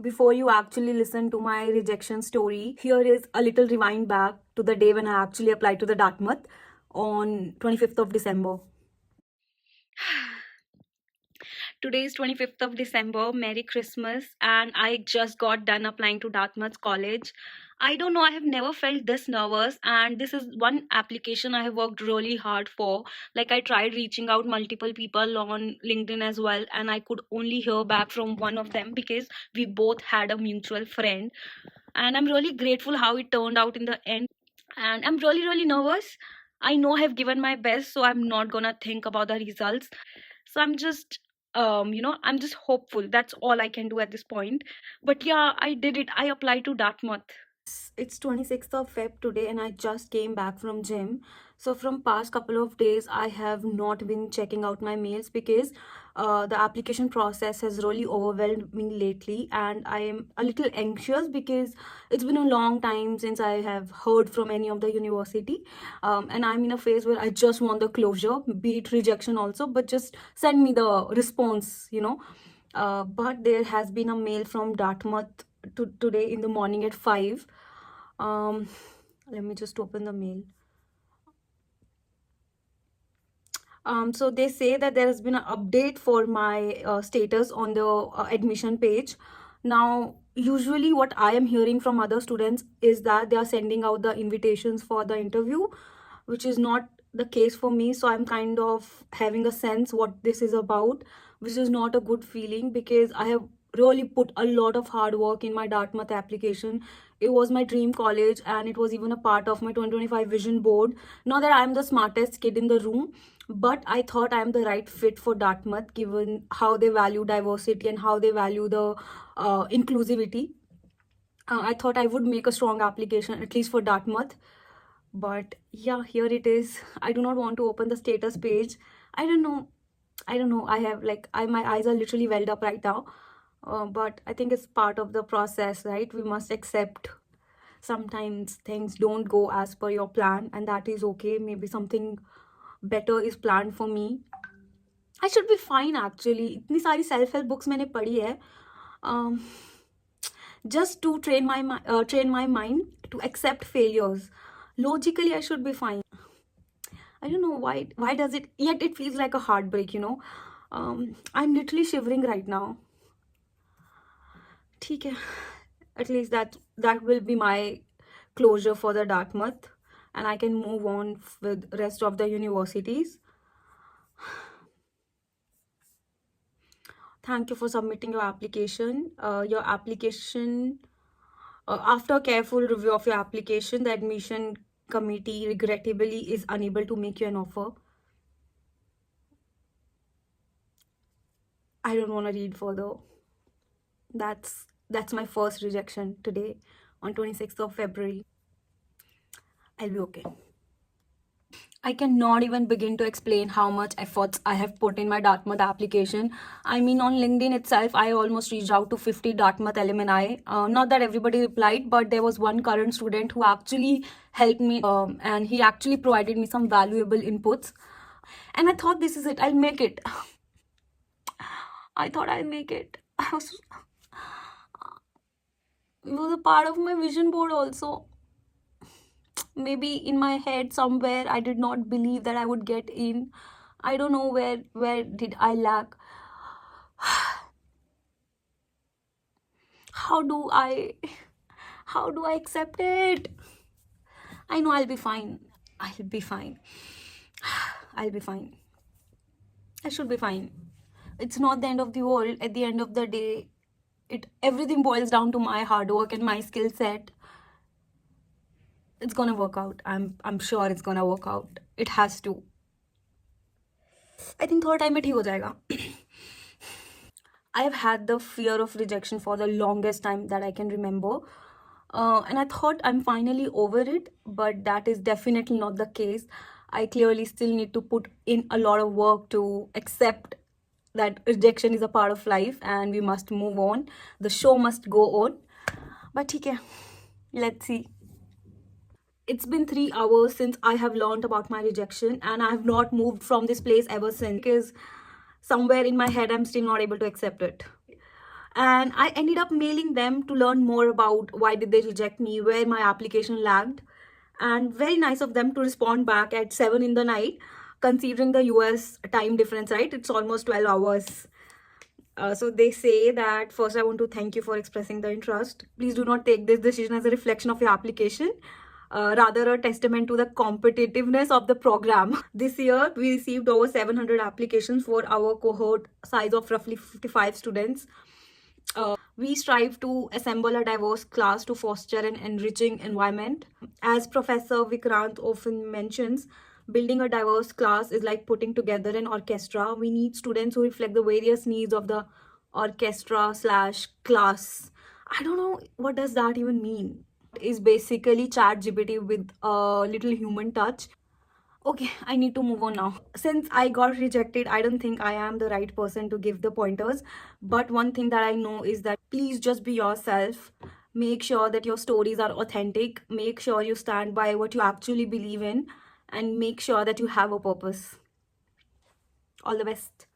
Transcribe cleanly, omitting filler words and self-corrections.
Before you actually listen to my rejection story, here is a little rewind back to the day when I actually applied to the Dartmouth on 25th of December. Today is 25th of December. Merry Christmas. And I just got done applying to Dartmouth College. I don't know, I have never felt this nervous. And this is one application I have worked really hard for. Like, I tried reaching out multiple people on LinkedIn as well. And I could only hear back from one of them because we both had a mutual friend. And I'm really grateful how it turned out in the end. And I'm really nervous. I know I have given my best, so I'm not gonna think about the results. So I'm just I'm just hopeful. That's all I can do at this point. But yeah, I did it. I applied to Dartmouth. It's 26th of Feb today and I just came back from gym. So from past couple of days I have not been checking out my mails because the application process has really overwhelmed me lately, and I am a little anxious because it's been a long time since I have heard from any of the university, and I'm in a phase where I just want the closure, be it rejection also, but just send me the response. But there has been a mail from Dartmouth today in the morning at 5. um Let me just open the mail. So they say that there has been an update for my status on the admission page. Now, usually what I am hearing from other students is that they are sending out the invitations for the interview, which is not the case for me. So I'm kind of having a sense what this is about, which is not a good feeling because I have really put a lot of hard work in my Dartmouth application. It was my dream college and it was even a part of my 2025 vision board. Not that I'm the smartest kid in the room, but I thought I'm the right fit for Dartmouth given how they value diversity and how they value the inclusivity. I thought I would make a strong application, at least for Dartmouth. But yeah, here it is. I do not want to open the status page. I don't know. I don't know. I have like my eyes are literally welled up right now. But I think it's part of the process, right? We must accept sometimes things don't go as per your plan, and that is okay. Maybe something better is planned for me. I should be fine actually. इतनी सारी self help books मैंने पढ़ी है, um, just to train my mind to accept failures. Logically, I should be fine. I don't know why does it, yet it feels like a heartbreak. I'm literally shivering right now. ठीक है, at least that will be my closure for the Dartmouth, and I can move on with rest of the universities. Thank you for submitting your application. After careful review of your application, the admission committee regrettably is unable to make you an offer. I don't want to read further. That's my first rejection today on 26th of February. I'll be okay. I cannot even begin to explain how much efforts I have put in my Dartmouth application. I mean, on LinkedIn itself, I almost reached out to 50 Dartmouth alumni. Not that everybody replied, but there was one current student who actually helped me, and he actually provided me some valuable inputs. And I thought, this is it, I'll make it. I thought I'll make it. It was a part of my vision board also. Maybe in my head somewhere I did not believe that I would get in. I don't know where did I lack. How do I accept it? I know I'll be fine. I'll be fine. I'll be fine. I should be fine. It's not the end of the world. At the end of the day, everything boils down to my hard work and my skill set. It's gonna work out. I'm sure it's gonna work out. It has to. I think third time it ही हो जाएगा. I have had the fear of rejection for the longest time that I can remember. And I thought I'm finally over it, but that is definitely not the case. I clearly still need to put in a lot of work to accept that rejection is a part of life and we must move on. The show must go on. But ठीक है, let's see. It's been 3 hours since I have learned about my rejection, and I have not moved from this place ever since because somewhere in my head I'm still not able to accept it. And I ended up mailing them to learn more about why did they reject me, where my application lagged. And very nice of them to respond back at 7 in the night, considering the US time difference, right? It's almost 12 hours. So they say that first, I want to thank you for expressing the interest. Please do not take this decision as a reflection of your application, rather a testament to the competitiveness of the program. This year, we received over 700 applications for our cohort size of roughly 55 students. We strive to assemble a diverse class to foster an enriching environment. As Professor Vikrant often mentions, building a diverse class is like putting together an orchestra. We need students who reflect the various needs of the orchestra slash class. I don't know what does that even mean. Is basically ChatGPT with a little human touch. Okay, I need to move on now. Since I got rejected, I don't think I am the right person to give the pointers. But one thing that I know is that please just be yourself. Make sure that your stories are authentic. Make sure you stand by what you actually believe in. And make sure that you have a purpose. All the best.